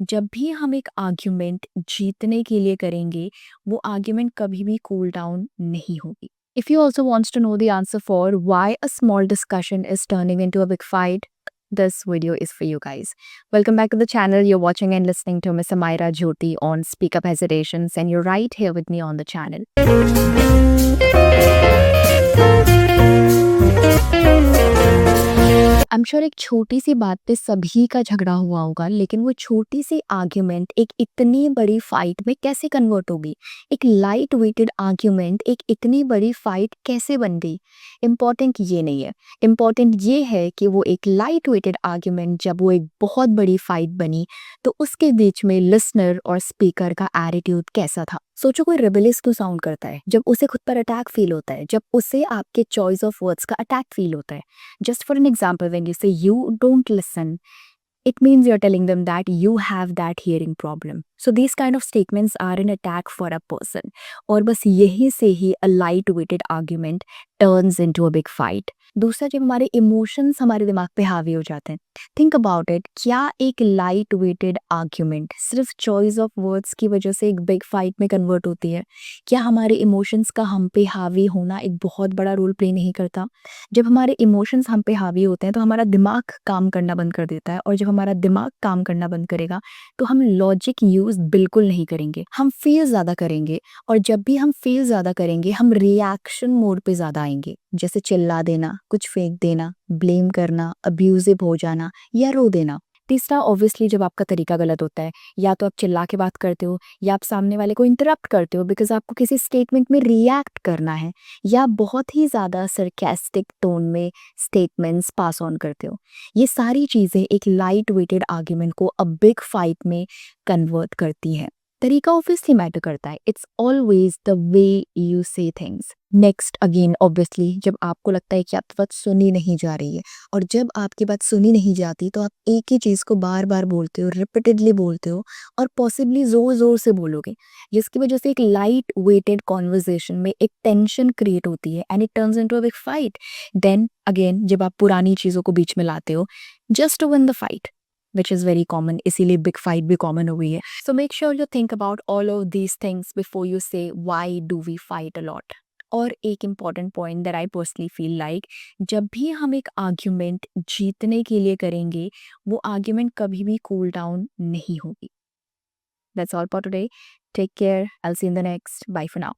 जब भी हम एक आर्ग्यूमेंट जीतने के लिए करेंगे, वो आर्ग्यूमेंट कभी भी कूल डाउन नहीं होगी। If you also wants to know the answer for why a small discussion is turning into a big fight, this video is for you guys. Welcome back to the channel. You're watching and listening to Miss Amira Jyoti on Speak Up Hesitations, and you're right here with me on the channel. I am sure एक छोटी सी बात पे सभी का झगड़ा हुआ होगा, लेकिन वो छोटी सी आर्ग्यूमेंट एक इतनी बड़ी फाइट में कैसे कन्वर्ट होगी? एक लाइट वेटेड आर्ग्यूमेंट एक इतनी बड़ी फाइट कैसे बन गई? इम्पॉर्टेंट ये नहीं है, इम्पॉर्टेंट ये है कि वो एक लाइट वेटेड आर्ग्यूमेंट जब वो एक बहुत बड़ी फाइट बनी, तो उसके बीच में लिसनर और स्पीकर का एटीट्यूड कैसा था। सोचो, कोई रेबेलियस क्यों साउंड करता है? जब उसे खुद पर अटैक फील होता है, जब उसे आपके चॉइस ऑफ वर्ड्स का अटैक फील होता है। Just for an example, when you say you don't listen, it means you're telling them that you have that hearing problem. So these kind of statements are an attack for a person. और बस यही से ही a light weighted argument turns into a big fight. दूसरा, जब हमारे emotions हमारे दिमाग पे हावी हो जाते हैं, थिंक अबाउट इट, क्या एक लाइट वेटेड आर्ग्यूमेंट सिर्फ चॉइस ऑफ वर्ड्स की वजह से एक बिग फाइट में कन्वर्ट होती है? क्या हमारे इमोशंस का हम पे हावी होना एक बहुत बड़ा रोल प्ले नहीं करता? जब हमारे इमोशंस हम पे हावी होते हैं तो हमारा दिमाग काम करना बंद कर देता है, और जब हमारा दिमाग काम करना बंद करेगा तो हम लॉजिक यूज बिल्कुल नहीं करेंगे, हम फील ज़्यादा करेंगे। और जब भी हम फील ज़्यादा करेंगे, हम रिएक्शन मोड पे ज़्यादा आएंगे, जैसे चिल्ला देना, कुछ फेंक देना, ब्लेम करना, अब्यूजिव हो जाना या रो देना। तीसरा, ऑब्वियसली जब आपका तरीका गलत होता है, या तो आप चिल्ला के बात करते हो, या आप सामने वाले को इंटरप्ट करते हो बिकॉज आपको किसी स्टेटमेंट में रिएक्ट करना है, या बहुत ही ज़्यादा सरकास्टिक टोन में स्टेटमेंट्स पास ऑन करते हो। ये सारी चीज़ें एक लाइट वेटेड आर्ग्यूमेंट को अ बिग फाइट में कन्वर्ट करती हैं। तरीका ऑब्वियसली मैटर करता है, it's always the way you से थिंग्स। नेक्स्ट, अगेन ऑब्वियसली जब आपको लगता है कि आपकी बात सुनी नहीं जा रही है, और जब आपकी बात सुनी नहीं जाती तो आप एक ही चीज़ को बार बार बोलते हो, रिपीटेडली बोलते हो, और पॉसिबली ज़ोर ज़ोर से बोलोगे, जिसकी वजह से एक लाइट वेटेड कॉन्वर्जेशन में एक टेंशन क्रिएट होती है, and it turns into a big fight. Then again जब आप पुरानी चीज़ों को बीच में लाते हो just to win the fight, which is very common, इसीलिए big fight भी common हो गई है। So make sure you think about all of these things before you say why do we fight a lot. और एक important point that I personally feel like, जब भी हम एक argument जीतने के लिए करेंगे, वो argument कभी भी cool down नहीं होगी। That's all for today. Take care. I'll see you in the next. Bye for now.